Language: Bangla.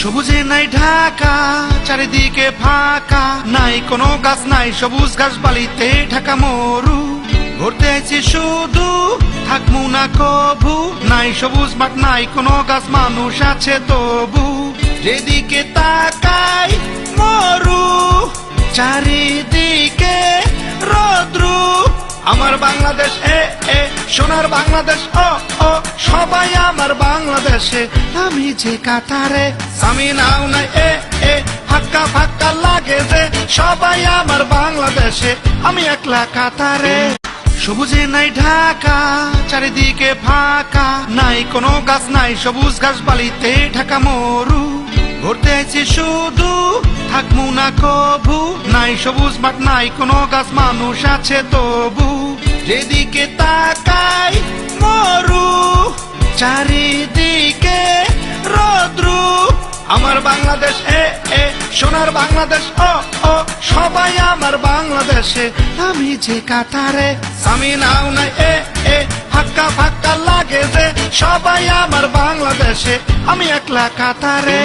সবুজে নাই ঢাকা, চারিদিকে ফাঁকা, নাই কোনো গাছ, নাই সবুজ ঘাস, বালিতে ঢাকা মরু। ঘুরতে আইছি শুধু, থাকমু না কভু, নাই সবুজ মাঠ, নাই কোনো গাছ, মানুষ আছে তবু। যেদিকে তাকাই মরু, চারিদিকে রৌদ্রু। আমার বাংলাদেশ এ সোনার বাংলাদেশ, ও সবাই আমার বাংলাদেশে, আমি যে কাতারে। আমি নাও নাই এ ফাঁকা ফাঁকা লাগে যে, সবাই আমার বাংলাদেশে, আমি একলা কাতারে। সবুজে নাই ঢাকা, চারিদিকে ফাঁকা, নাই কোনো গাছ, নাই সবুজ ঘাস, বালিতে ঢাকা মরু। ঘুরতে আইছি শুধু, থাকমু না কভু, নাই সবুজ মাঠ, নাই কোনো গাছ, মানুষ আছে তবু। যেদিকে তাকাই মরু, চারিদিকে রৌদ্রু। আমার বাংলাদেশ এ সোনার বাংলাদেশ, ও সবাই আমার বাংলাদেশে, আমি যে কাতারে। আমি নাও নাই এ ফাঁকা ফাঁকা লাগে যে, সবাই আমার বাংলাদেশে, আমি একলা কাতারে।